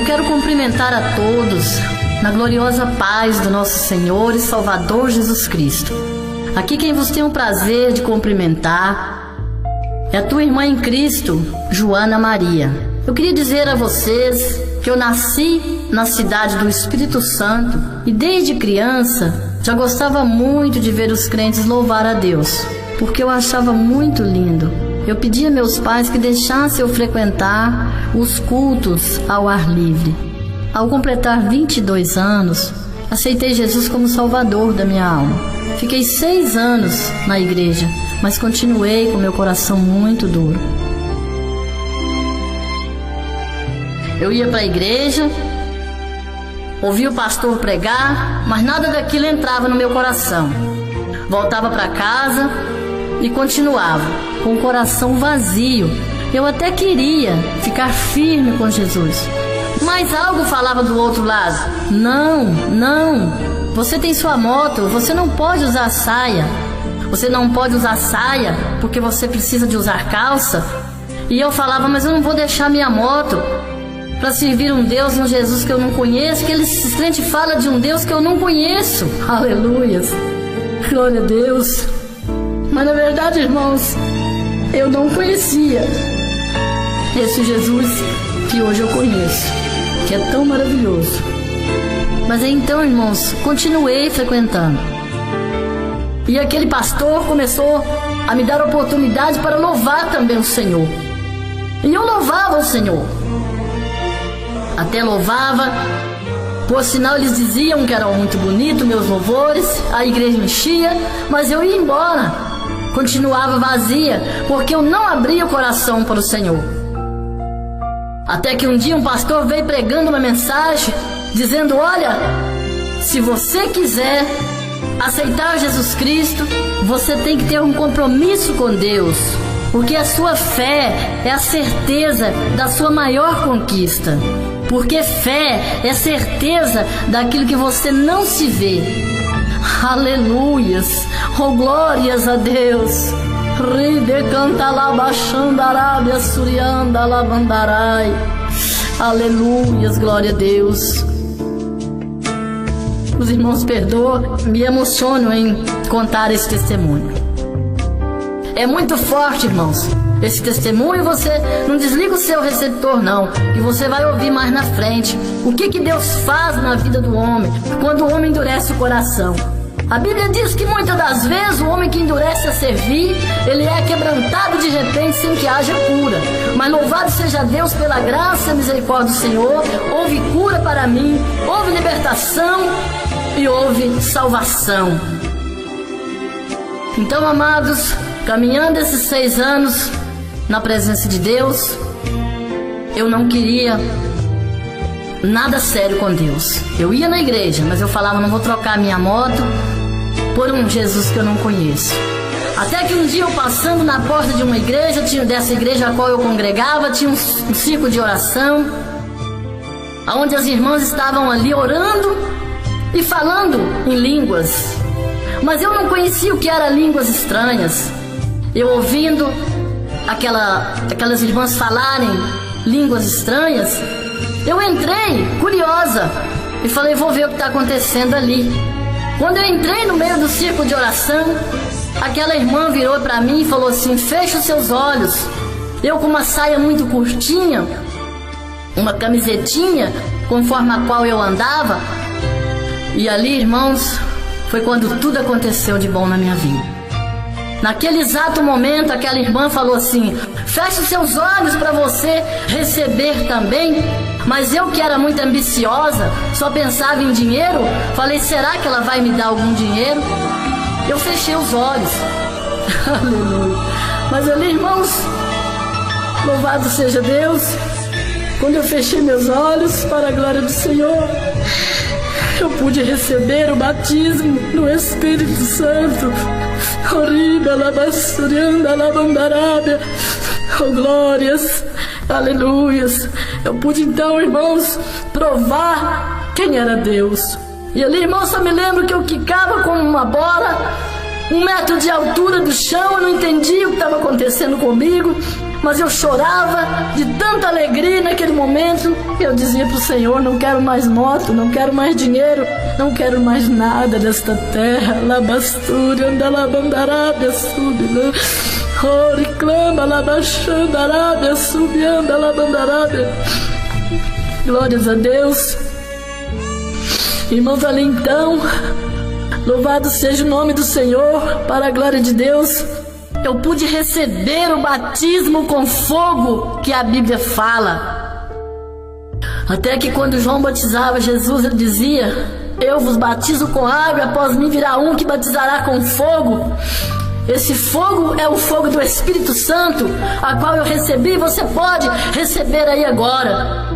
quero cumprimentar a todos na gloriosa paz do nosso Senhor e Salvador Jesus Cristo. Aqui quem vos tem o prazer de cumprimentar é a tua irmã em Cristo, Joana Maria. Eu queria dizer a vocês que eu nasci na cidade do Espírito Santo e desde criança já gostava muito de ver os crentes louvar a Deus, porque eu achava muito lindo. Eu pedi a meus pais que deixassem eu frequentar os cultos ao ar livre. Ao completar 22 anos, aceitei Jesus como Salvador da minha alma. Fiquei 6 anos na igreja, mas continuei com meu coração muito duro. Eu ia para a igreja, ouvia o pastor pregar, mas nada daquilo entrava no meu coração. Voltava para casa e continuava com o coração vazio. Eu até queria ficar firme com Jesus, mas algo falava do outro lado: não, você tem sua moto, você não pode usar saia. Você não pode usar saia porque você precisa de usar calça. E eu falava: mas eu não vou deixar minha moto para servir um Deus, um Jesus que eu não conheço, que ele simplesmente fala de um Deus que eu não conheço. Aleluias, glória a Deus. Mas na verdade, irmãos, eu não conhecia esse Jesus que hoje eu conheço, que é tão maravilhoso. Mas então, irmãos, continuei frequentando. E aquele pastor começou a me dar oportunidade para louvar também o Senhor. E eu louvava o Senhor. Até louvava, por sinal eles diziam que eram muito bonitos meus louvores, a igreja enchia, mas eu ia embora. Continuava vazia, porque eu não abria o coração para o Senhor. Até que um dia um pastor veio pregando uma mensagem, dizendo: olha, se você quiser aceitar Jesus Cristo, você tem que ter um compromisso com Deus, porque a sua fé é a certeza da sua maior conquista. Porque fé é certeza daquilo que você não se vê. Aleluias, oh glórias a Deus. Aleluias, glória a Deus. Os irmãos perdoam, me emociono em contar esse testemunho. É muito forte, irmãos, esse testemunho. Você não desliga o seu receptor não, e você vai ouvir mais na frente o que Deus faz na vida do homem quando o homem endurece o coração. A Bíblia diz que muitas das vezes o homem que endurece a servir, ele é quebrantado de repente sem que haja cura. Mas louvado seja Deus pela graça e misericórdia do Senhor. Houve cura para mim, houve libertação e houve salvação. Então, amados, caminhando esses 6 anos na presença de Deus, eu não queria nada sério com Deus. Eu ia na igreja, mas eu falava: não vou trocar minha moto por um Jesus que eu não conheço. Até que um dia, eu passando na porta de uma igreja, dessa igreja a qual eu congregava, tinha um círculo de oração, onde as irmãs estavam ali orando e falando em línguas, mas eu não conhecia o que eram línguas estranhas. Eu ouvindo aquelas irmãs falarem línguas estranhas, eu entrei curiosa e falei: vou ver o que está acontecendo ali. Quando eu entrei no meio do círculo de oração, aquela irmã virou para mim e falou assim: fecha os seus olhos. Eu com uma saia muito curtinha, uma camisetinha conforme a qual eu andava. E ali, irmãos, foi quando tudo aconteceu de bom na minha vida. Naquele exato momento, aquela irmã falou assim: feche os seus olhos para você receber também. Mas eu, que era muito ambiciosa, só pensava em dinheiro, falei: será que ela vai me dar algum dinheiro? Eu fechei os olhos. Aleluia. Mas ali, irmãos, louvado seja Deus, quando eu fechei meus olhos para a glória do Senhor, eu pude receber o batismo no Espírito Santo. Oh glórias, aleluias. Eu pude então, irmãos, provar quem era Deus. E ali, irmãos, eu me lembro que eu quicava como uma bola 1 metro de altura do chão. Eu não entendia o que estava acontecendo comigo, mas eu chorava de tanta alegria naquele momento. Eu dizia para o Senhor: não quero mais moto, não quero mais dinheiro, não quero mais nada desta terra. Labastúria, andalabandarábia, subila, reclama, labaxandarábia, subianda, labandarábia. Glórias a Deus. Irmãos, ali então, louvado seja o nome do Senhor, para a glória de Deus, eu pude receber o batismo com fogo que a Bíblia fala. Até que quando João batizava Jesus, ele dizia: eu vos batizo com água, após mim virá um que batizará com fogo. Esse fogo é o fogo do Espírito Santo, a qual eu recebi, e você pode receber aí agora.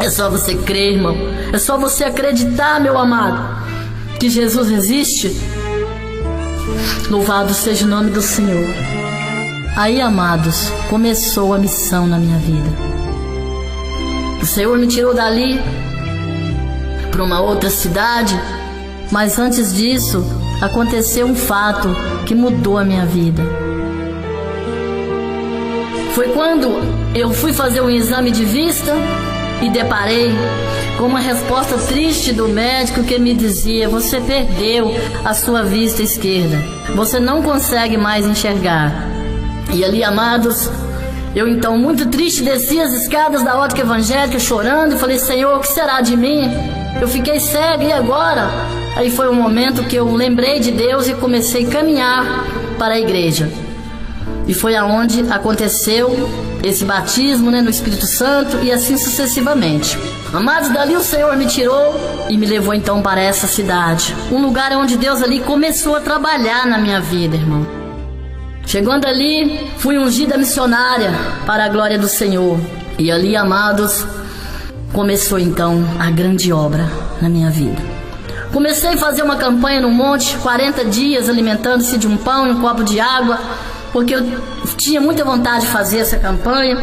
É só você crer, irmão. É só você acreditar, meu amado, que Jesus existe. Louvado seja o nome do Senhor. Aí, amados, começou a missão na minha vida. O Senhor me tirou dali para uma outra cidade, mas antes disso aconteceu um fato que mudou a minha vida. Foi quando eu fui fazer um exame de vista e deparei com uma resposta triste do médico que me dizia: você perdeu a sua vista esquerda, você não consegue mais enxergar. E ali, amados, eu então muito triste desci as escadas da ótica evangélica chorando e falei: Senhor, o que será de mim? Eu fiquei cega, e agora? Aí foi um momento que eu lembrei de Deus e comecei a caminhar para a igreja. E foi aonde aconteceu esse batismo, no Espírito Santo, e assim sucessivamente. Amados, dali o Senhor me tirou e me levou então para essa cidade. Um lugar onde Deus ali começou a trabalhar na minha vida, irmão. Chegando ali, fui ungida missionária para a glória do Senhor. E ali, amados, começou então a grande obra na minha vida. Comecei a fazer uma campanha no monte, 40 dias alimentando-se de um pão e um copo de água, porque eu tinha muita vontade de fazer essa campanha.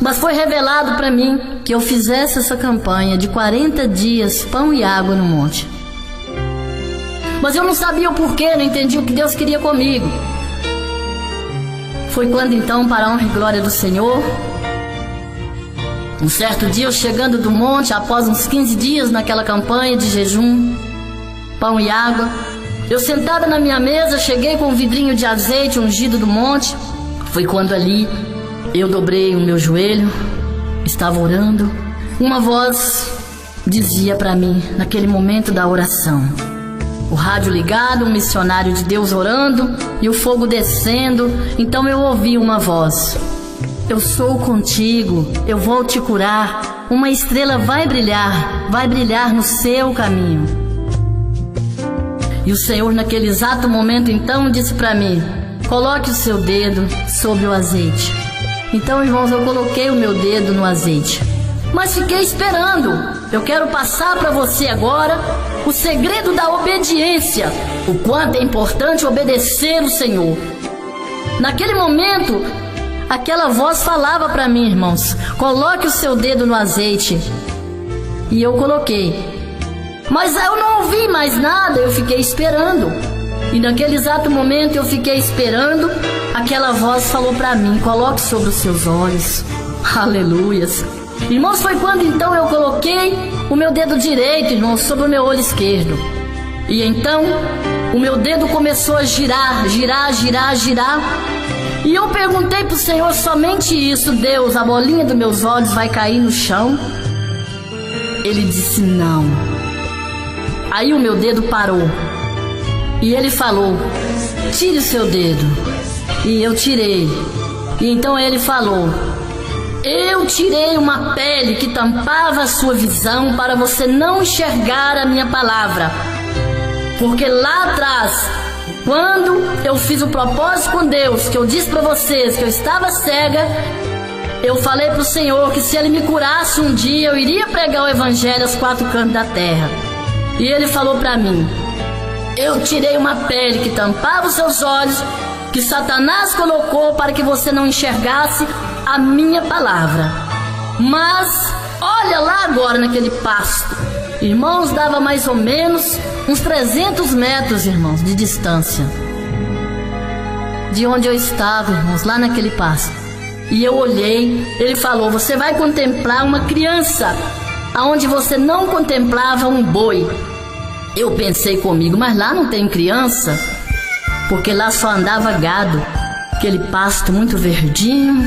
Mas foi revelado para mim que eu fizesse essa campanha de 40 dias, pão e água no monte. Mas eu não sabia o porquê, não entendia o que Deus queria comigo. Foi quando então, para a honra e glória do Senhor, um certo dia eu chegando do monte, após uns 15 dias naquela campanha de jejum, pão e água, eu sentada na minha mesa, cheguei com um vidrinho de azeite ungido do monte. Foi quando ali eu dobrei o meu joelho, estava orando. Uma voz dizia para mim, naquele momento da oração, o rádio ligado, um missionário de Deus orando e o fogo descendo. Então eu ouvi uma voz: eu sou contigo, eu vou te curar, uma estrela vai brilhar no seu caminho. E o Senhor naquele exato momento então disse para mim: coloque o seu dedo sobre o azeite. Então, irmãos, eu coloquei o meu dedo no azeite, mas fiquei esperando. Eu quero passar para você agora o segredo da obediência, o quanto é importante obedecer o Senhor. Naquele momento, aquela voz falava para mim, irmãos: coloque o seu dedo no azeite. E eu coloquei. Mas eu não ouvi mais nada, eu fiquei esperando. E naquele exato momento eu fiquei esperando, aquela voz falou para mim: coloque sobre os seus olhos. Aleluias. Irmãos, foi quando então eu coloquei o meu dedo direito, irmãos, sobre o meu olho esquerdo. E então o meu dedo começou a girar. E eu perguntei pro Senhor somente isso: Deus, a bolinha dos meus olhos vai cair no chão? Ele disse: não. Aí o meu dedo parou. E ele falou: tire o seu dedo. E eu tirei. E então ele falou: eu tirei uma pele que tampava a sua visão para você não enxergar a minha palavra. Porque lá atrás, quando eu fiz o propósito com Deus, que eu disse para vocês que eu estava cega, eu falei para o Senhor que se Ele me curasse um dia, eu iria pregar o Evangelho aos 4 cantos da terra. E Ele falou para mim: eu tirei uma pele que tampava os seus olhos, que Satanás colocou para que você não enxergasse a minha palavra. Mas olha lá agora naquele pasto, Irmãos, dava mais ou menos uns 300 metros, irmãos, de distância de onde eu estava, irmãos, lá naquele pasto. E eu olhei, ele falou: você vai contemplar uma criança aonde você não contemplava um boi. Eu pensei comigo, mas lá não tem criança, porque lá só andava gado, aquele pasto muito verdinho,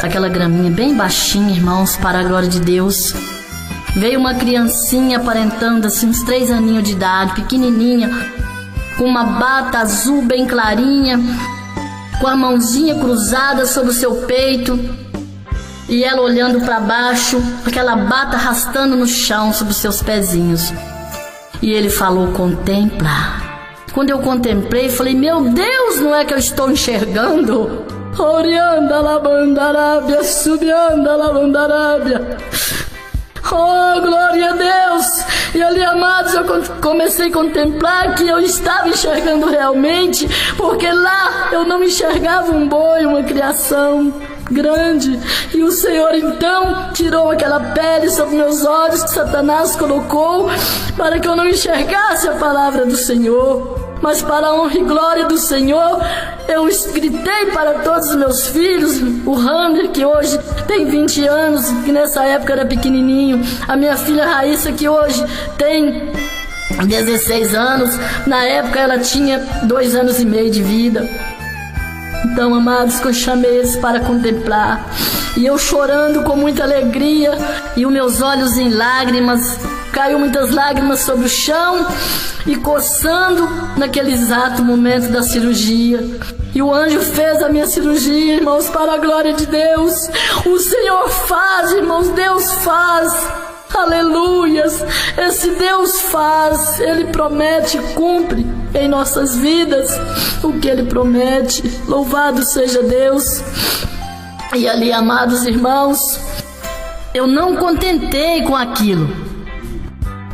aquela graminha bem baixinha, irmãos, para a glória de Deus. Veio uma criancinha aparentando assim uns 3 aninhos de idade, pequenininha, com uma bata azul bem clarinha, com a mãozinha cruzada sobre o seu peito, e ela olhando para baixo, aquela bata arrastando no chão sobre os seus pezinhos. E ele falou: contempla. Quando eu contemplei, falei: meu Deus, não é que eu estou enxergando? Orianda labandarábia, subianda labandarábia. Oh, glória a Deus! E ali, amados, eu comecei a contemplar que eu estava enxergando realmente, porque lá eu não enxergava um boi, uma criação grande. E o Senhor então tirou aquela pele sobre meus olhos que Satanás colocou para que eu não enxergasse a palavra do Senhor. Mas para a honra e glória do Senhor, eu gritei para todos os meus filhos, o Hammer, que hoje tem 20 anos, que nessa época era pequenininho, a minha filha Raíssa, que hoje tem 16 anos, na época ela tinha 2 anos e meio de vida. Então, amados, que eu chamei eles para contemplar, e eu chorando com muita alegria, e os meus olhos em lágrimas, caiu muitas lágrimas sobre o chão, e coçando naquele exato momento da cirurgia. E o anjo fez a minha cirurgia, irmãos, para a glória de Deus. O Senhor faz, irmãos, Deus faz. Aleluias! Esse Deus faz, Ele promete e cumpre em nossas vidas o que Ele promete. Louvado seja Deus! E ali, amados irmãos, eu não contentei com aquilo.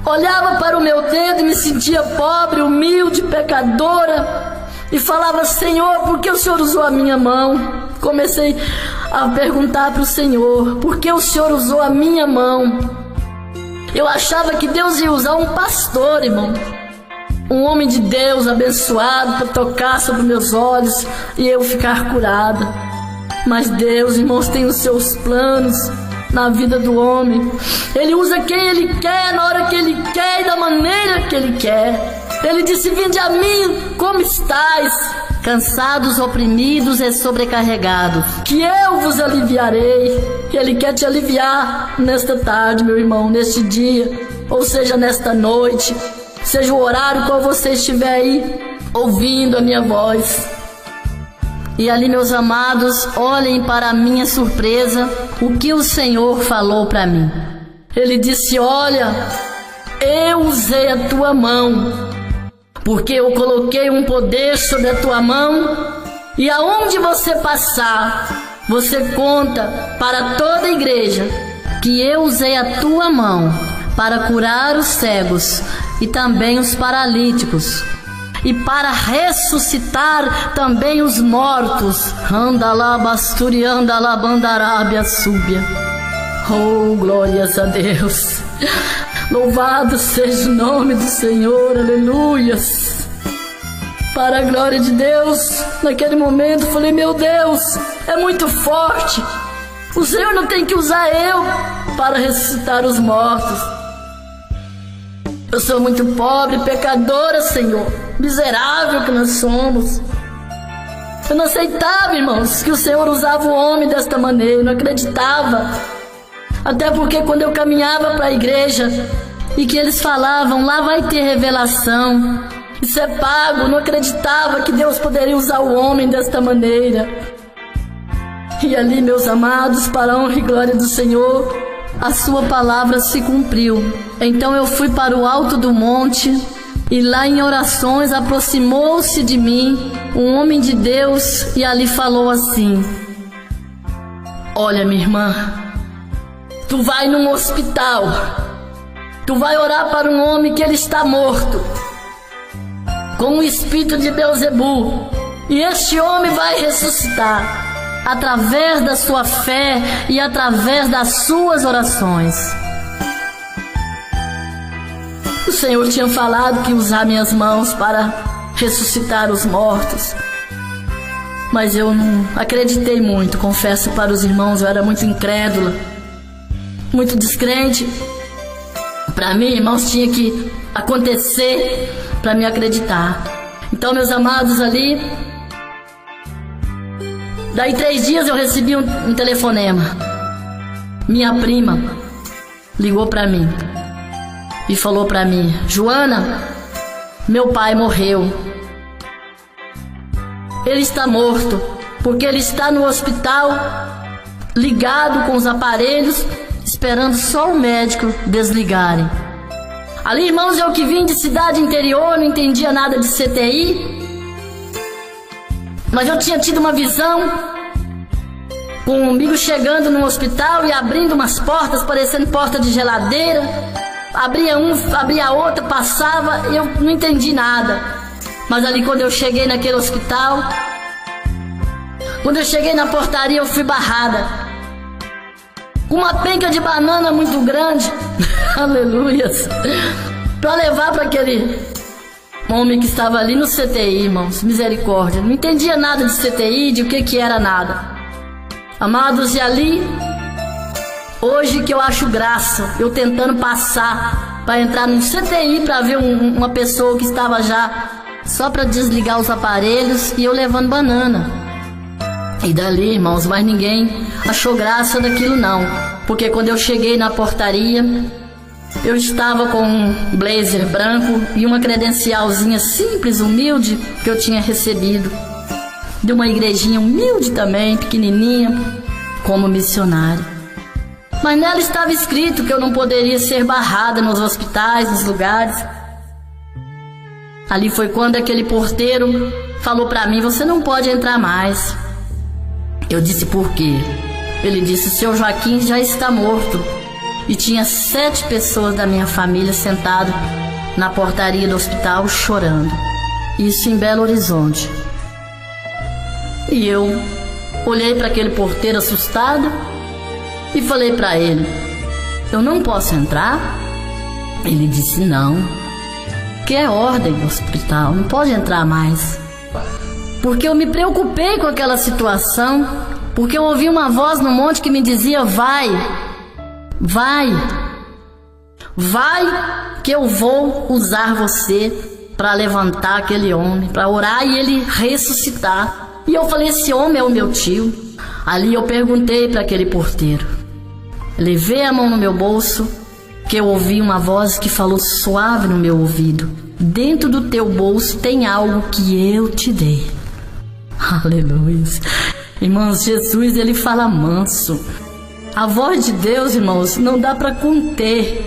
Olhava para o meu dedo e me sentia pobre, humilde, pecadora, e falava: Senhor, por que o Senhor usou a minha mão? Comecei a perguntar para o Senhor: por que o Senhor usou a minha mão? Eu achava que Deus ia usar um pastor, irmão, um homem de Deus abençoado, para tocar sobre meus olhos e eu ficar curada. Mas Deus, irmãos, tem os seus planos na vida do homem. Ele usa quem Ele quer, na hora que Ele quer e da maneira que Ele quer. Ele disse: vinde a mim, como estáis, cansados, oprimidos e sobrecarregados, que eu vos aliviarei. Ele quer te aliviar nesta tarde, meu irmão, neste dia, ou seja, nesta noite, seja o horário qual você estiver aí ouvindo a minha voz. E ali, meus amados, olhem para a minha surpresa o que o Senhor falou para mim. Ele disse: olha, eu usei a tua mão, porque eu coloquei um poder sobre a tua mão, e aonde você passar, você conta para toda a igreja que eu usei a tua mão para curar os cegos e também os paralíticos, e para ressuscitar também os mortos. Andalabasturi, andalabandarábia, súbia. Oh, glórias a Deus. Louvado seja o nome do Senhor, aleluias. Para a glória de Deus, naquele momento falei: meu Deus, é muito forte. O Senhor não tem que usar eu para ressuscitar os mortos. Eu sou muito pobre, pecadora, Senhor, miserável que nós somos. Eu não aceitava, irmãos, que o Senhor usava o homem desta maneira, eu não acreditava. Até porque quando eu caminhava para a igreja e que eles falavam: lá vai ter revelação, isso é pago, eu não acreditava que Deus poderia usar o homem desta maneira. E ali, meus amados, para a honra e glória do Senhor, a sua palavra se cumpriu. Então eu fui para o alto do monte, e lá em orações aproximou-se de mim um homem de Deus e ali falou assim: olha, minha irmã, tu vai num hospital, tu vai orar para um homem que ele está morto, com o espírito de Beelzebu, e este homem vai ressuscitar através da sua fé e através das suas orações. Senhor tinha falado que ia usar minhas mãos para ressuscitar os mortos. Mas eu não acreditei muito, confesso para os irmãos, eu era muito incrédula, muito descrente. Para mim, irmãos, tinha que acontecer para me acreditar. Então, meus amados, ali, daí 3 dias eu recebi um telefonema. Minha prima ligou para mim e falou para mim: Joana, meu pai morreu. Ele está morto, porque ele está no hospital, ligado com os aparelhos, esperando só o médico desligarem. Ali, irmãos, eu que vim de cidade interior, não entendia nada de CTI, mas eu tinha tido uma visão com um amigo chegando no hospital e abrindo umas portas, parecendo porta de geladeira. Abria um, abria outra, passava, eu não entendi nada. Mas ali, quando eu cheguei naquele hospital, quando eu cheguei na portaria, eu fui barrada com uma penca de banana muito grande, aleluias, para levar para aquele homem que estava ali no CTI, irmãos, misericórdia. Não entendia nada de CTI, de o que era nada. Amados, e ali, hoje que eu acho graça, eu tentando passar para entrar num CTI para ver uma pessoa que estava já só para desligar os aparelhos, e eu levando banana. E dali, irmãos, mais ninguém achou graça daquilo não, porque quando eu cheguei na portaria, eu estava com um blazer branco e uma credencialzinha simples, humilde, que eu tinha recebido de uma igrejinha humilde também, pequenininha, como missionária. Mas nela estava escrito que eu não poderia ser barrada nos hospitais, nos lugares. Ali foi quando aquele porteiro falou para mim: você não pode entrar mais. Eu disse: por quê? Ele disse: o seu Joaquim já está morto. E tinha 7 pessoas da minha família sentadas na portaria do hospital chorando. Isso em Belo Horizonte. E eu olhei para aquele porteiro assustado e falei para ele: eu não posso entrar? Ele disse: não, que é ordem do hospital, não pode entrar mais. Porque eu me preocupei com aquela situação, porque eu ouvi uma voz no monte que me dizia: vai, vai, vai, que eu vou usar você para levantar aquele homem, para orar e ele ressuscitar. E eu falei: esse homem é o meu tio. Ali eu perguntei para aquele porteiro, levei a mão no meu bolso, que eu ouvi uma voz que falou suave no meu ouvido: dentro do teu bolso tem algo que eu te dei. Aleluia. Irmãos, Jesus, ele fala manso. A voz de Deus, irmãos, não dá para conter.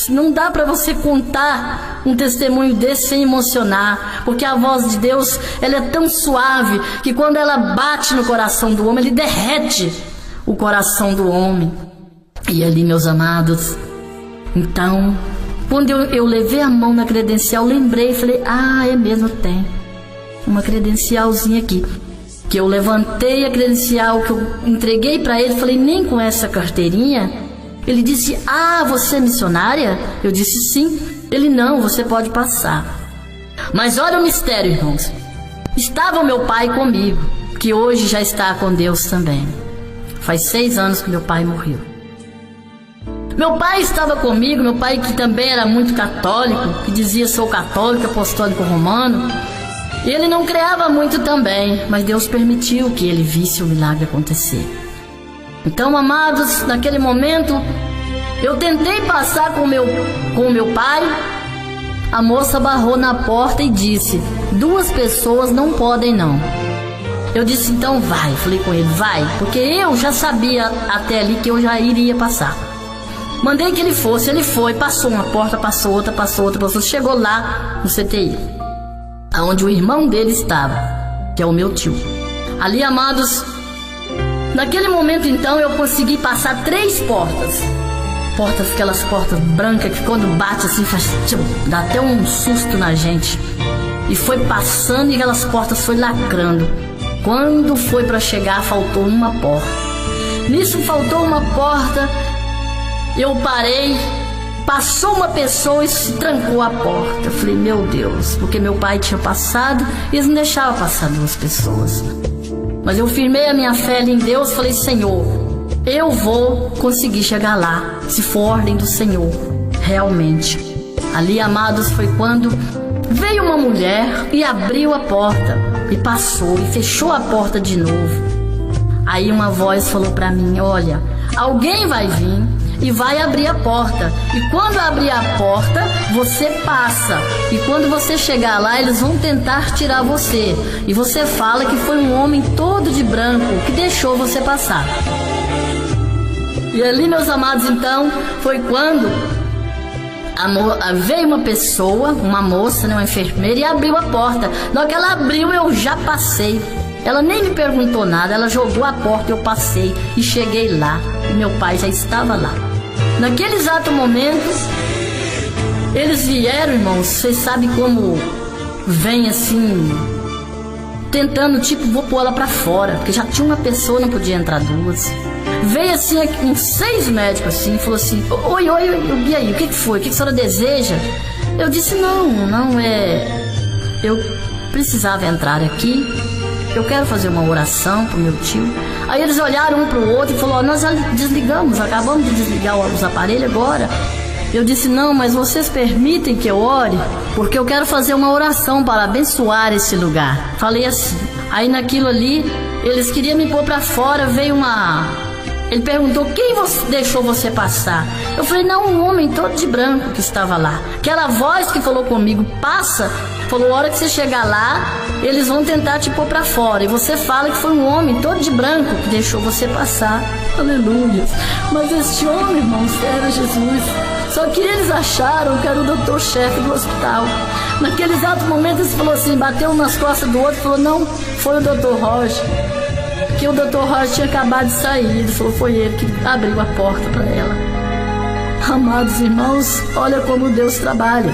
Não dá para você contar um testemunho desse sem emocionar, porque a voz de Deus, ela é tão suave que quando ela bate no coração do homem, ele derrete o coração do homem. E ali, meus amados, então, quando eu levei a mão na credencial, lembrei, falei: ah, é mesmo, tem uma credencialzinha aqui. Que eu levantei a credencial, que eu entreguei para ele, falei: nem com essa carteirinha? Ele disse: ah, você é missionária? Eu disse: sim. Ele: não, você pode passar. Mas olha o mistério, irmãos. Estava o meu pai comigo, que hoje já está com Deus também. Faz 6 anos que meu pai morreu. Meu pai estava comigo, meu pai que também era muito católico, que dizia: sou católico, apostólico romano. E ele não creava muito também, mas Deus permitiu que ele visse o milagre acontecer. Então, amados, naquele momento, eu tentei passar com o meu pai. A moça barrou na porta e disse: 2 pessoas não podem não. Eu disse: então vai. Falei com ele: vai, porque eu já sabia até ali que eu já iria passar. Mandei que ele fosse, ele foi, passou uma porta, passou outra, chegou lá no CTI, aonde o irmão dele estava, que é o meu tio. Ali, amados, naquele momento então eu consegui passar 3 portas. Aquelas portas brancas que quando bate assim faz, dá até um susto na gente. E foi passando e aquelas portas foi lacrando. Quando foi para chegar, faltou uma porta. Nisso faltou uma porta, eu parei Passou uma pessoa e se trancou a porta. Eu falei, meu Deus, porque meu pai tinha passado e eles não deixavam passar 2 pessoas. Mas eu firmei a minha fé em Deus, falei, Senhor, eu vou conseguir chegar lá, se for ordem do Senhor, realmente. Ali, amados, foi quando veio uma mulher e abriu a porta, e passou, e fechou a porta de novo. Aí uma voz falou para mim, olha, alguém vai vir e vai abrir a porta, e quando abrir a porta, você passa, e quando você chegar lá, eles vão tentar tirar você, e você fala que foi um homem todo de branco que deixou você passar. E ali, meus amados, então, foi quando veio uma pessoa, uma moça, uma enfermeira, e abriu a porta. Na hora que ela abriu, eu já passei. Ela nem me perguntou nada, ela jogou a porta, eu passei e cheguei lá. E meu pai já estava lá. Naquele exato momento, eles vieram, irmãos, vocês sabem como vem assim, tentando, tipo, vou pôr ela pra fora, porque já tinha uma pessoa, não podia entrar 2. Veio assim, uns 6 médicos assim, falou assim, oi, e aí, o que foi? O que a senhora deseja? Eu disse, não, eu precisava entrar aqui, eu quero fazer uma oração pro meu tio. Aí eles olharam um pro outro e falaram, nós já desligamos, acabamos de desligar os aparelhos agora. Eu disse, não, mas vocês permitem que eu ore? Porque eu quero fazer uma oração para abençoar esse lugar. Falei assim. Aí naquilo ali, eles queriam me pôr pra fora, veio ele perguntou, quem deixou você passar? Eu falei, não, um homem todo de branco que estava lá. Aquela voz que falou comigo, passa, falou, a hora que você chegar lá, eles vão tentar te pôr pra fora. E você fala que foi um homem todo de branco que deixou você passar. Aleluia. Mas este homem, irmãos, era Jesus. Só que eles acharam que era o doutor-chefe do hospital. Naquele exato momento, eles falou assim, bateu um nas costas do outro, falou, não, foi o doutor Roger. Que o doutor Roger tinha acabado de sair. Ele falou, foi ele que abriu a porta para ela. Amados irmãos, olha como Deus trabalha.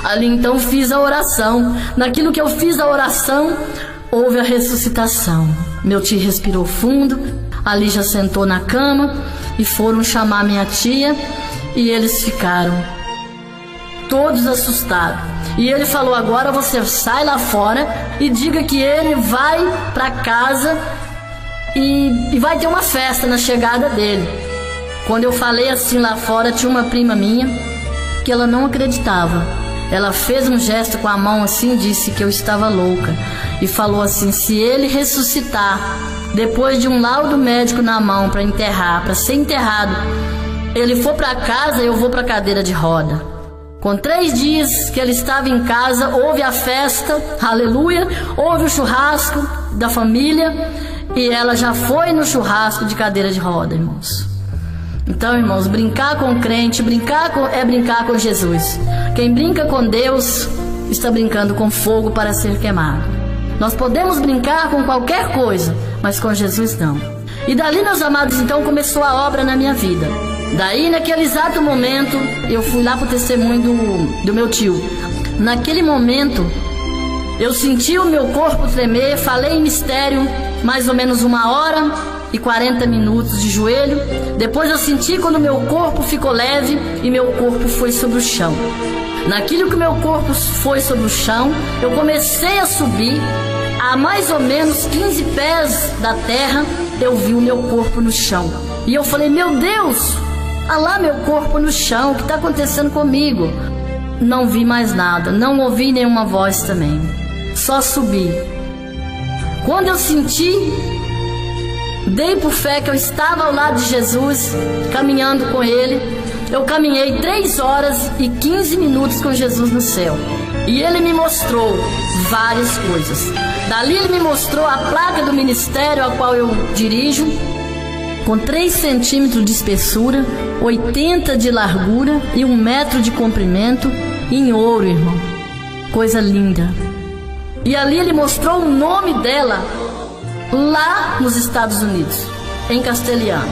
Ali então fiz a oração. Naquilo que eu fiz a oração, houve a ressuscitação. Meu tio respirou fundo, ali já sentou na cama e foram chamar minha tia e eles ficaram todos assustados. E ele falou, agora você sai lá fora e diga que ele vai para casa e vai ter uma festa na chegada dele. Quando eu falei assim lá fora, tinha uma prima minha que ela não acreditava. Ela fez um gesto com a mão assim, disse que eu estava louca e falou assim, se ele ressuscitar depois de um laudo médico na mão para enterrar, para ser enterrado, ele for para casa, eu vou para cadeira de roda. Com 3 dias que ele estava em casa, houve a festa, aleluia, houve o churrasco da família e ela já foi no churrasco de cadeira de roda, irmãos. Então, irmãos, brincar com o crente, é brincar com Jesus. Quem brinca com Deus está brincando com fogo para ser queimado. Nós podemos brincar com qualquer coisa, mas com Jesus não. E dali, meus amados, então começou a obra na minha vida. Daí, naquele exato momento, eu fui lá para o testemunho do meu tio. Naquele momento, eu senti o meu corpo tremer, falei em mistério, mais ou menos 1h40 de joelho. Depois eu senti quando meu corpo ficou leve e meu corpo foi sobre o chão. Naquilo que meu corpo foi sobre o chão, eu comecei a subir. A mais ou menos 15 pés da terra, eu vi o meu corpo no chão. E eu falei, meu Deus, olha lá meu corpo no chão, o que está acontecendo comigo? Não vi mais nada, não ouvi nenhuma voz também. Só subi. Quando eu senti, dei por fé que eu estava ao lado de Jesus, caminhando com Ele. Eu caminhei 3h15 com Jesus no céu. E Ele me mostrou várias coisas. Dali Ele me mostrou a placa do ministério a qual eu dirijo, com 3 centímetros de espessura, 80 de largura e 1 metro de comprimento, em ouro, irmão. Coisa linda. E ali Ele mostrou o nome dela, lá nos Estados Unidos, em castelhano.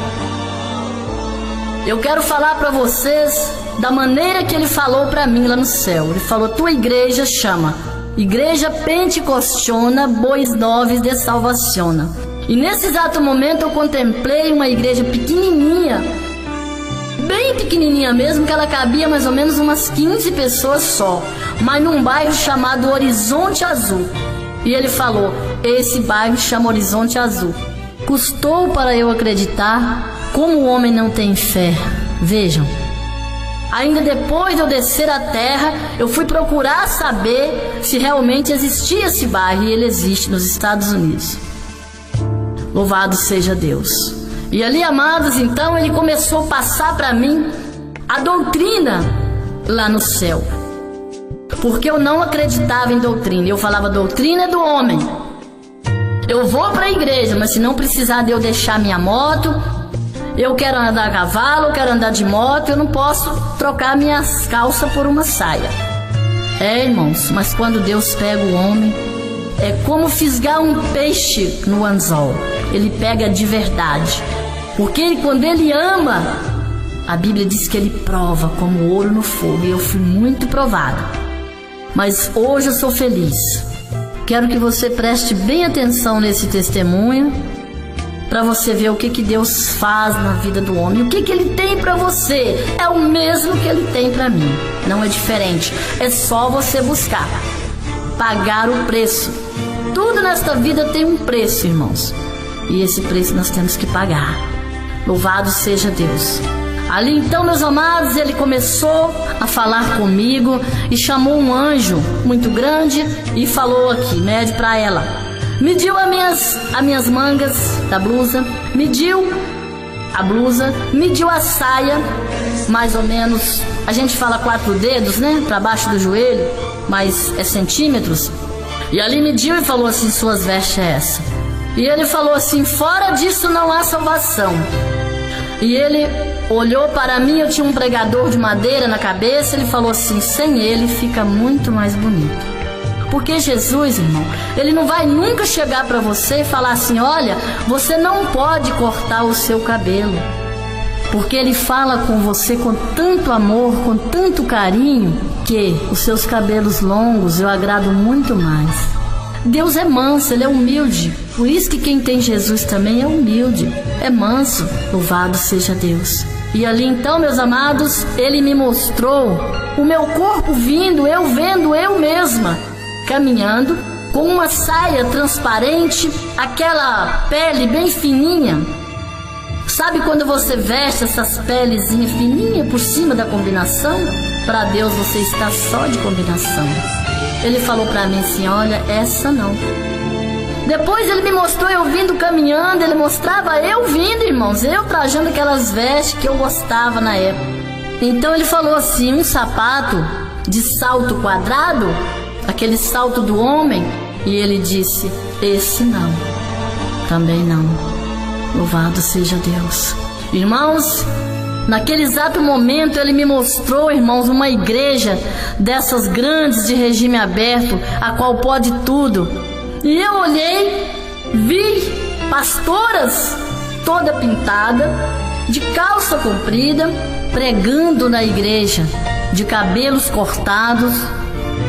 Eu quero falar para vocês da maneira que Ele falou para mim lá no céu. Ele falou, tua igreja chama Igreja Pentecostiona Bois Novos de Salvaciona. E nesse exato momento eu contemplei uma igreja pequenininha, bem pequenininha mesmo, que ela cabia mais ou menos umas 15 pessoas só, mas num bairro chamado Horizonte Azul. E ele falou: esse bairro chama Horizonte Azul. Custou para eu acreditar como o homem não tem fé. Vejam, ainda depois de eu descer a terra, eu fui procurar saber se realmente existia esse bairro, e ele existe nos Estados Unidos. Louvado seja Deus. E ali, amados, então ele começou a passar para mim a doutrina lá no céu, porque eu não acreditava em doutrina. Eu falava: doutrina é do homem. Eu vou para a igreja, mas se não precisar de eu deixar minha moto, eu quero andar a cavalo, eu quero andar de moto, eu não posso trocar minhas calças por uma saia. Irmãos, mas quando Deus pega o homem, é como fisgar um peixe no anzol. Ele pega de verdade, porque quando ele ama, a Bíblia diz que ele prova como ouro no fogo, e eu fui muito provada. Mas hoje eu sou feliz. Quero que você preste bem atenção nesse testemunho, para você ver o que Deus faz na vida do homem. O que ele tem para você é o mesmo que ele tem para mim. Não é diferente. É só você buscar, pagar o preço. Tudo nesta vida tem um preço, irmãos, e esse preço nós temos que pagar. Louvado seja Deus. Ali então, meus amados, ele começou a falar comigo e chamou um anjo muito grande e falou aqui, mede para ela. Mediu as minhas mangas da blusa, mediu a blusa, mediu a saia, mais ou menos, a gente fala 4 dedos, né, para baixo do joelho, mas é centímetros. E ali mediu e falou assim: suas vestes é essa. E ele falou assim: fora disso não há salvação. E ele olhou para mim, eu tinha um pregador de madeira na cabeça, ele falou assim: sem ele fica muito mais bonito. Porque Jesus, irmão, ele não vai nunca chegar para você e falar assim: olha, você não pode cortar o seu cabelo. Porque ele fala com você com tanto amor, com tanto carinho, que os seus cabelos longos eu agrado muito mais. Deus é manso, ele é humilde. Por isso que quem tem Jesus também é humilde, é manso. Louvado seja Deus. E ali então, meus amados, ele me mostrou o meu corpo vindo, eu vendo eu mesma, caminhando com uma saia transparente, aquela pele bem fininha. Sabe quando você veste essas pelezinhas fininhas por cima da combinação? Para Deus você está só de combinação. Ele falou para mim assim: olha, essa não. Depois ele me mostrou eu vindo caminhando, ele mostrava eu vindo, irmãos, eu trajando aquelas vestes que eu gostava na época. Então ele falou assim: um sapato de salto quadrado, aquele salto do homem, e ele disse: esse não, também não. Louvado seja Deus. Irmãos, naquele exato momento ele me mostrou, irmãos, uma igreja dessas grandes de regime aberto, a qual pode tudo. E eu olhei, vi pastoras toda pintada, de calça comprida, pregando na igreja, de cabelos cortados.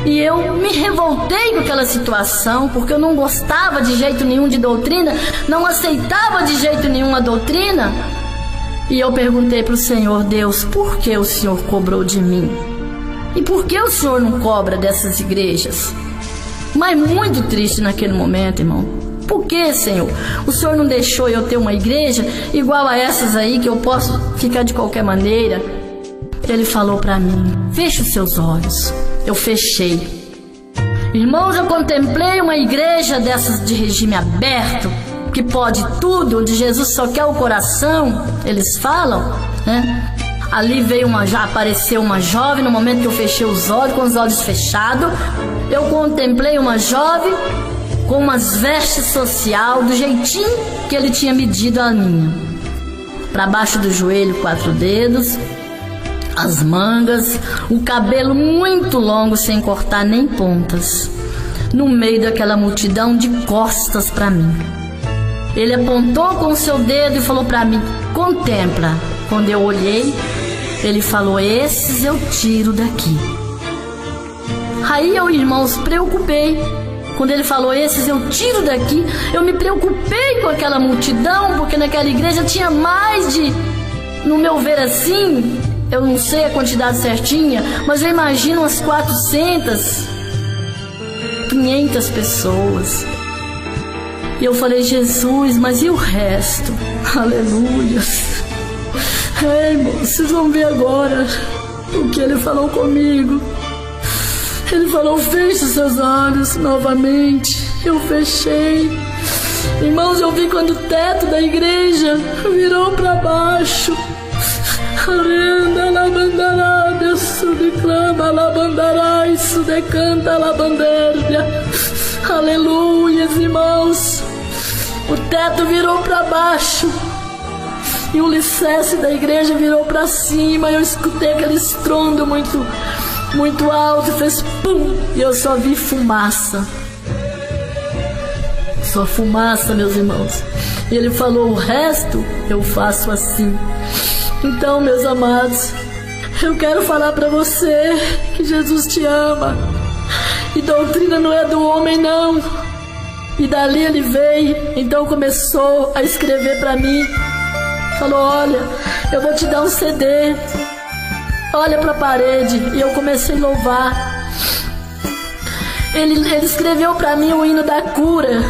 E eu me revoltei com aquela situação, porque eu não gostava de jeito nenhum de doutrina, não aceitava de jeito nenhum a doutrina. E eu perguntei para o Senhor: Deus, por que o Senhor cobrou de mim? E por que o Senhor não cobra dessas igrejas? Mas muito triste naquele momento, irmão. Por que, Senhor? O Senhor não deixou eu ter uma igreja igual a essas aí, que eu posso ficar de qualquer maneira? Ele falou para mim: feche os seus olhos. Eu fechei. Irmãos, eu contemplei uma igreja dessas de regime aberto, que pode tudo, onde Jesus só quer o coração, eles falam, né? Ali já apareceu uma jovem. No momento que eu fechei os olhos, com os olhos fechados, eu contemplei uma jovem com umas vestes social, do jeitinho que ele tinha medido a minha. Para baixo do joelho, 4 dedos, as mangas, o cabelo muito longo, sem cortar nem pontas, no meio daquela multidão, de costas para mim. Ele apontou com o seu dedo e falou para mim: contempla. Quando eu olhei, ele falou: esses eu tiro daqui. Aí eu, irmãos, preocupei. Quando ele falou: esses eu tiro daqui, eu me preocupei com aquela multidão, porque naquela igreja tinha mais de no meu ver assim, eu não sei a quantidade certinha, mas eu imagino umas 400, 500 pessoas. E eu falei: Jesus, mas e o resto? Aleluia. Irmão, vocês vão ver agora o que ele falou comigo. Ele falou: feche seus olhos novamente. Eu fechei. Irmãos, eu vi quando o teto da igreja virou para baixo. Arenda labandará, Deus declama labandará, isso decanta labandéria. Aleluia, irmãos. O teto virou para baixo e o alicerce da igreja virou para cima. Eu escutei aquele estrondo muito alto, fez pum, e eu só vi fumaça. Só fumaça, meus irmãos. E ele falou: o resto eu faço assim. Então, meus amados, eu quero falar para você que Jesus te ama. E doutrina não é do homem, não. E dali ele veio, então começou a escrever para mim. Falou: olha, eu vou te dar um CD. Olha para a parede. E eu comecei a louvar. Ele escreveu para mim o hino da cura,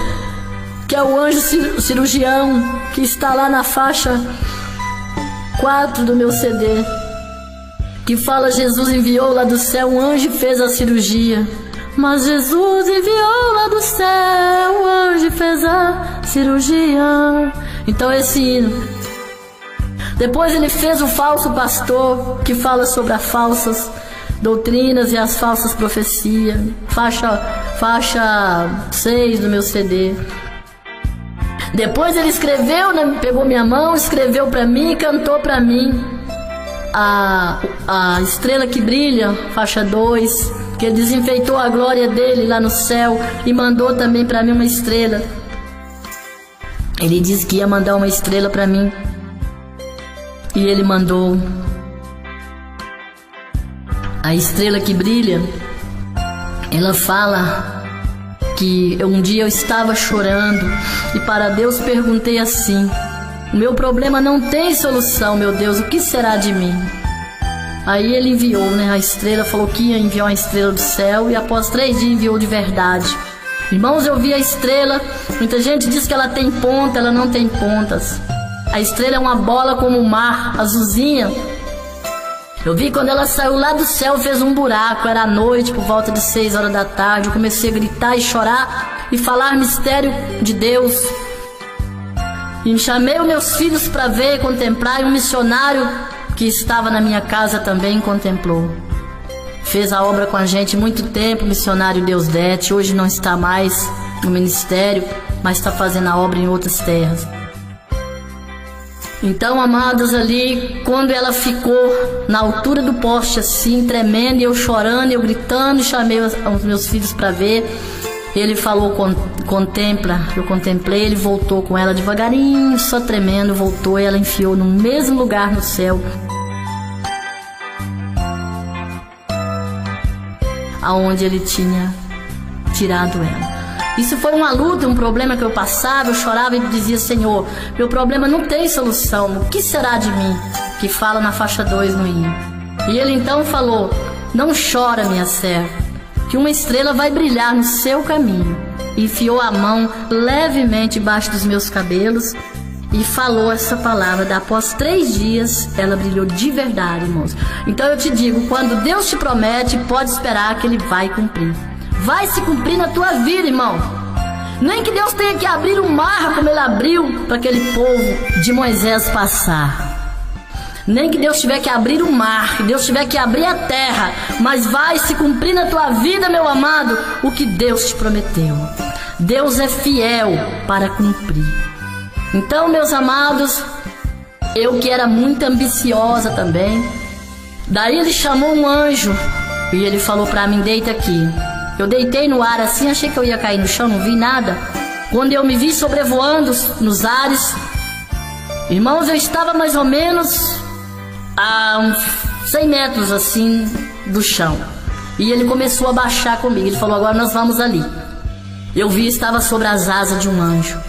que é o anjo cirurgião, que está lá na faixa 4 do meu CD, que fala: Jesus enviou lá do céu um anjo e fez a cirurgia. Mas Jesus enviou lá do céu um anjo e fez a cirurgia. Então esse hino. Depois ele fez o falso pastor, que fala sobre as falsas doutrinas e as falsas profecias. Faixa 6 do meu CD. Depois ele escreveu, né, pegou minha mão, escreveu para mim e cantou para mim a estrela que brilha, faixa 2, que ele desenfeitou a glória dele lá no céu e mandou também para mim uma estrela. Ele disse que ia mandar uma estrela para mim e ele mandou. A estrela que brilha, ela fala que um dia eu estava chorando e para Deus perguntei assim: o meu problema não tem solução, meu Deus, o que será de mim? Aí ele enviou, né, a estrela, falou que ia enviar uma estrela do céu e após 3 dias enviou de verdade. Irmãos, eu vi a estrela. Muita gente diz que ela tem ponta, ela não tem pontas. A estrela é uma bola como o mar, azulzinha. Eu vi quando ela saiu lá do céu, fez um buraco. Era à noite, por volta de 6 horas da tarde. Eu comecei a gritar e chorar e falar mistério de Deus. E chamei os meus filhos para ver e contemplar. E um missionário que estava na minha casa também contemplou. Fez a obra com a gente muito tempo, missionário Deusdete. Hoje não está mais no ministério, mas está fazendo a obra em outras terras. Então, amados, ali, quando ela ficou na altura do poste assim, tremendo, e eu chorando, eu gritando, chamei os meus filhos para ver. Ele falou: contempla. Eu contemplei. Ele voltou com ela devagarinho, só tremendo, voltou, e ela enfiou no mesmo lugar no céu aonde ele tinha tirado ela. Isso foi uma luta, um problema que eu passava. Eu chorava e dizia: Senhor, meu problema não tem solução, o que será de mim? Que fala na faixa 2 no hino. E ele então falou: não chora, minha serva, que uma estrela vai brilhar no seu caminho. E enfiou a mão levemente embaixo dos meus cabelos e falou essa palavra. Após 3 dias ela brilhou de verdade, irmãos. Então eu te digo, quando Deus te promete, pode esperar que Ele vai cumprir. Vai se cumprir na tua vida, irmão. Nem que Deus tenha que abrir o mar como Ele abriu para aquele povo de Moisés passar. Nem que Deus tiver que abrir o mar, que Deus tiver que abrir a terra, mas vai se cumprir na tua vida, meu amado, o que Deus te prometeu. Deus é fiel para cumprir. Então, meus amados, eu que era muito ambiciosa também, daí Ele chamou um anjo e ele falou para mim: deita aqui. Eu deitei no ar assim, achei que eu ia cair no chão, não vi nada. Quando eu me vi sobrevoando nos ares, irmãos, eu estava mais ou menos a uns 100 metros assim do chão. E ele começou a baixar comigo. Ele falou: agora nós vamos ali. Eu vi, estava sobre as asas de um anjo.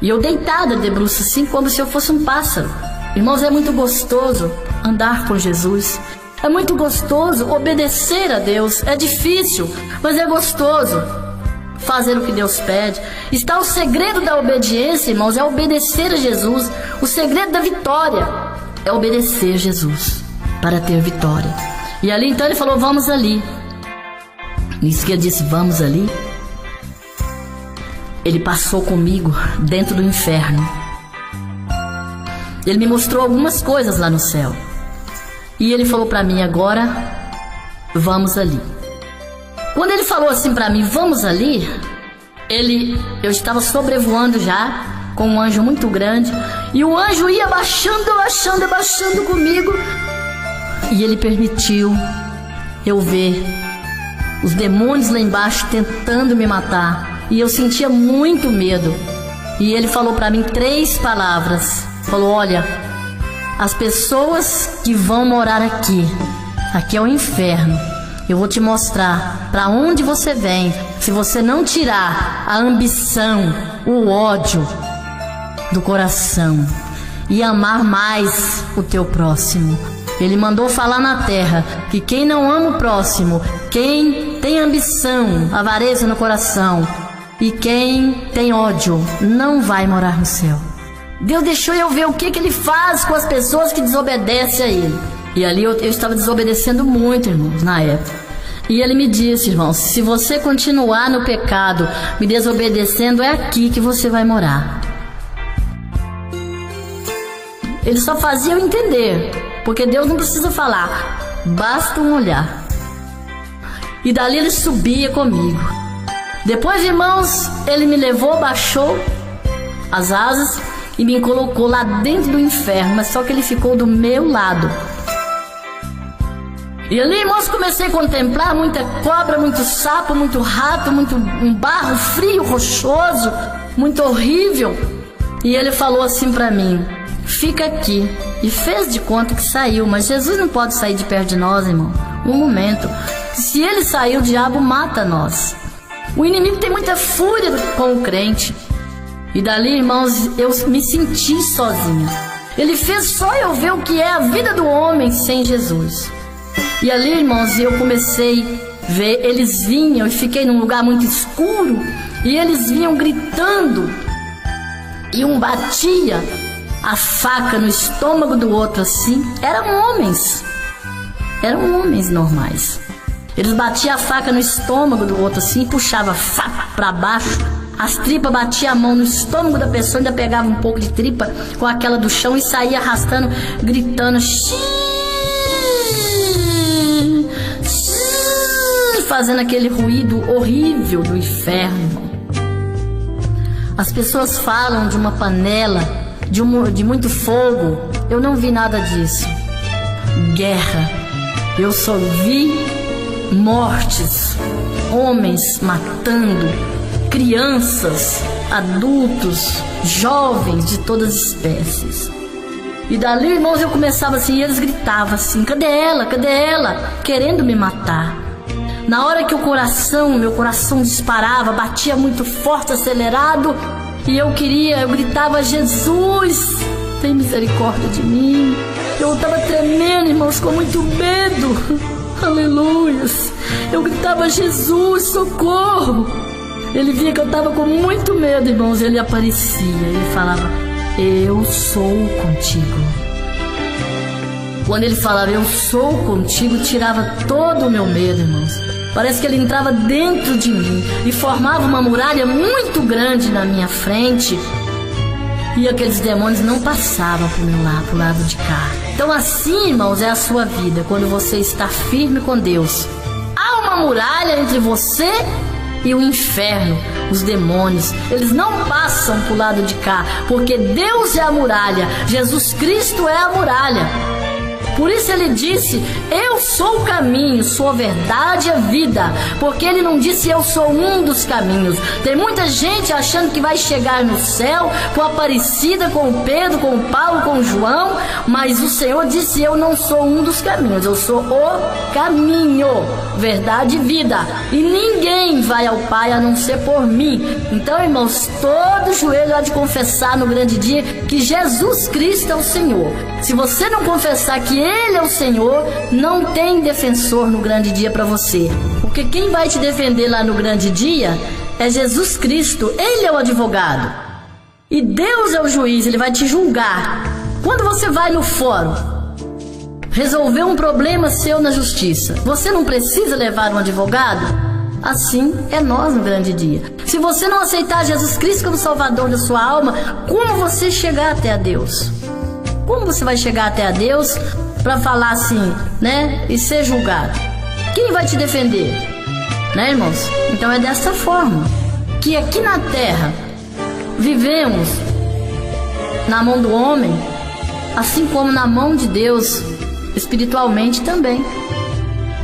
E eu deitada de bruços assim, como se eu fosse um pássaro. Irmãos, é muito gostoso andar com Jesus. É muito gostoso obedecer a Deus. É difícil, mas é gostoso fazer o que Deus pede. Está o segredo da obediência, irmãos, é obedecer a Jesus. O segredo da vitória é obedecer a Jesus para ter vitória. E ali então ele falou, vamos ali. Nisso que ele disse, vamos ali, ele passou comigo dentro do inferno. Ele me mostrou algumas coisas lá no céu. E ele falou para mim, agora vamos ali. Quando ele falou assim para mim, vamos ali, eu estava sobrevoando já com um anjo muito grande, e o anjo ia abaixando comigo, e ele permitiu eu ver os demônios lá embaixo tentando me matar, e eu sentia muito medo. E ele falou para mim 3 palavras. Falou, olha, as pessoas que vão morar aqui é o inferno. Eu vou te mostrar para onde você vem, se você não tirar a ambição, o ódio do coração e amar mais o teu próximo. Ele mandou falar na terra que quem não ama o próximo, quem tem ambição, avareza no coração e quem tem ódio, não vai morar no céu. Deus deixou eu ver o que ele faz com as pessoas que desobedecem a ele. E ali eu estava desobedecendo muito, irmãos, na época. E ele me disse, irmãos, se você continuar no pecado, me desobedecendo, é aqui que você vai morar. Ele só fazia eu entender, porque Deus não precisa falar, basta um olhar. E dali ele subia comigo. Depois, irmãos, ele me levou, baixou as asas e me colocou lá dentro do inferno, mas só que ele ficou do meu lado. E ali, irmãos, comecei a contemplar muita cobra, muito sapo, muito rato, um barro frio, rochoso, muito horrível. E ele falou assim pra mim, fica aqui. E fez de conta que saiu, mas Jesus não pode sair de perto de nós, irmão. Um momento. Se ele sair, o diabo mata nós. O inimigo tem muita fúria com o crente. E dali, irmãos, eu me senti sozinha. Ele fez só eu ver o que é a vida do homem sem Jesus. E ali, irmãos, eu comecei a ver, eles vinham, e fiquei num lugar muito escuro, e eles vinham gritando, e um batia a faca no estômago do outro assim. Eram homens normais. Eles batiam a faca no estômago do outro assim, puxava a faca para baixo, as tripas, batia a mão no estômago da pessoa, ainda pegava um pouco de tripa com aquela do chão e saía arrastando, gritando, fazendo aquele ruído horrível do inferno. As pessoas falam de uma panela, de muito fogo. Eu não vi nada disso. Guerra. Eu só vi mortes, homens matando, crianças, adultos, jovens de todas as espécies. E dali, irmãos, eu começava assim, e eles gritavam assim, cadê ela? Cadê ela? Querendo me matar. Na hora que meu coração disparava, batia muito forte, acelerado, e eu gritava, Jesus, tem misericórdia de mim. Eu estava tremendo, irmãos, com muito medo. Aleluias. Eu gritava, Jesus, socorro. Ele via que eu estava com muito medo, irmãos, ele aparecia, ele falava, eu sou contigo. Quando ele falava, eu sou contigo, tirava todo o meu medo, irmãos. Parece que ele entrava dentro de mim e formava uma muralha muito grande na minha frente. E aqueles demônios não passavam pro lado de cá. Então assim, irmãos, é a sua vida quando você está firme com Deus. Há uma muralha entre você e o inferno, os demônios. Eles não passam pro lado de cá, porque Deus é a muralha, Jesus Cristo é a muralha. Por isso ele disse, eu sou o caminho, sou a verdade e a vida, porque ele não disse eu sou um dos caminhos. Tem muita gente achando que vai chegar no céu com a Aparecida, com o Pedro, com o Paulo, com o João, mas o Senhor disse eu não sou um dos caminhos, eu sou o caminho, verdade e vida, e ninguém vai ao Pai a não ser por mim. Então, irmãos, todo joelho há de confessar no grande dia que Jesus Cristo é o Senhor. Se você não confessar que Ele é o Senhor, não tem defensor no grande dia para você, porque quem vai te defender lá no grande dia é Jesus Cristo. Ele é o advogado e Deus é o juiz, Ele vai te julgar. Quando você vai no fórum resolver um problema seu na justiça, você não precisa levar um advogado? Assim é nós no grande dia. Se você não aceitar Jesus Cristo como Salvador da sua alma, como você chegar até a Deus? Como você vai chegar até a Deus para falar assim, né? E ser julgado? Quem vai te defender? Né, irmãos? Então é dessa forma que aqui na terra vivemos na mão do homem, assim como na mão de Deus, espiritualmente também.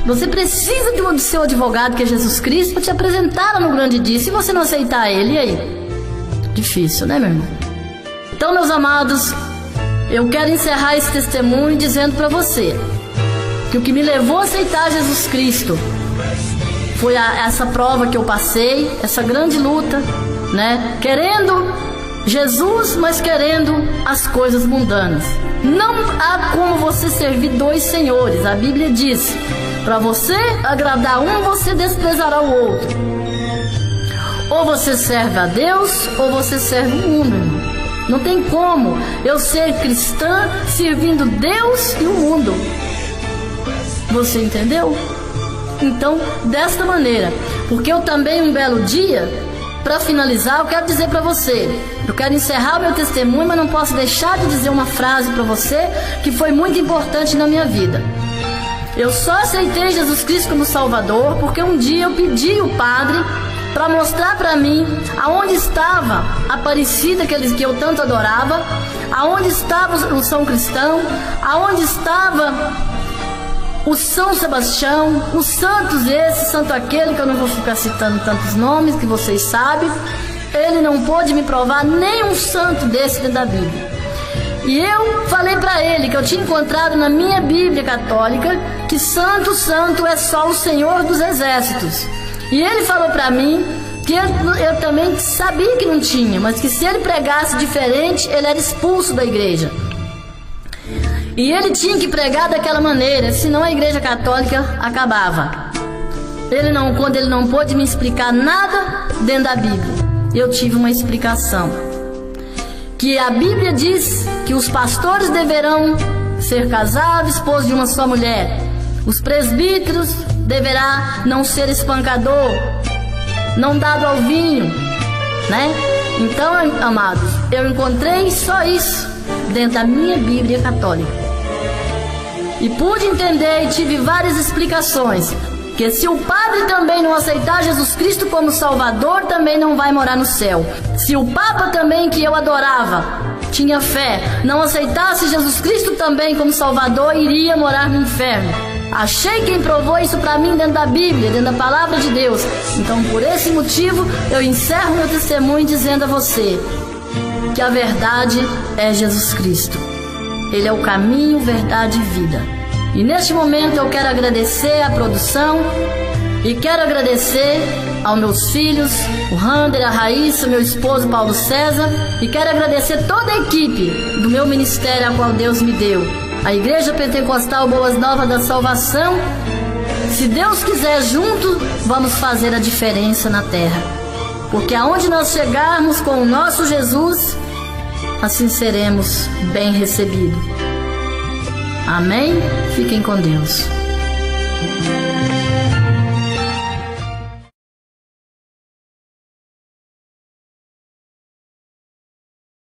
Você precisa do seu advogado, que é Jesus Cristo, para te apresentar lá no grande dia. Se você não aceitar ele, e aí? Difícil, né, meu irmão? Então, meus amados, eu quero encerrar esse testemunho dizendo para você que o que me levou a aceitar Jesus Cristo foi essa prova que eu passei, essa grande luta, né? Querendo Jesus, mas querendo as coisas mundanas. Não há como você servir dois senhores. A Bíblia diz: para você agradar um, você desprezará o outro. Ou você serve a Deus, ou você serve o mundo, irmão. Não tem como eu ser cristã servindo Deus e o mundo. Você entendeu? Então, desta maneira, porque eu também um belo dia, para finalizar, eu quero dizer para você, eu quero encerrar o meu testemunho, mas não posso deixar de dizer uma frase para você que foi muito importante na minha vida. Eu só aceitei Jesus Cristo como Salvador porque um dia eu pedi o padre para mostrar para mim aonde estava a Aparecida que eu tanto adorava, aonde estava o São Cristão, aonde estava o São Sebastião, os santos esse, santo aquele, que eu não vou ficar citando tantos nomes que vocês sabem. Ele não pôde me provar nenhum santo desse dentro da Bíblia. E eu falei para ele que eu tinha encontrado na minha Bíblia católica que santo, santo é só o Senhor dos Exércitos. E ele falou para mim que eu também sabia que não tinha, mas que se ele pregasse diferente, ele era expulso da igreja. E ele tinha que pregar daquela maneira, senão a igreja católica acabava. Quando ele não pôde me explicar nada dentro da Bíblia, eu tive uma explicação. Que a Bíblia diz que os pastores deverão ser casados, esposos de uma só mulher. Os presbíteros deverá não ser espancador, não dado ao vinho, né? Então, amados, eu encontrei só isso dentro da minha Bíblia católica. E pude entender e tive várias explicações. Que se o padre também não aceitar Jesus Cristo como Salvador, também não vai morar no céu. Se o Papa também, que eu adorava, tinha fé, não aceitasse Jesus Cristo também como Salvador, iria morar no inferno. Achei quem provou isso para mim dentro da Bíblia, dentro da Palavra de Deus. Então, por esse motivo, eu encerro meu testemunho dizendo a você que a verdade é Jesus Cristo. Ele é o caminho, verdade e vida. E neste momento eu quero agradecer a produção e quero agradecer aos meus filhos, o Rander, a Raíssa, meu esposo Paulo César, e quero agradecer toda a equipe do meu ministério a qual Deus me deu, a Igreja Pentecostal Boas Novas da Salvação. Se Deus quiser, juntos vamos fazer a diferença na terra, porque aonde nós chegarmos com o nosso Jesus, assim seremos bem recebidos. Amém? Fiquem com Deus.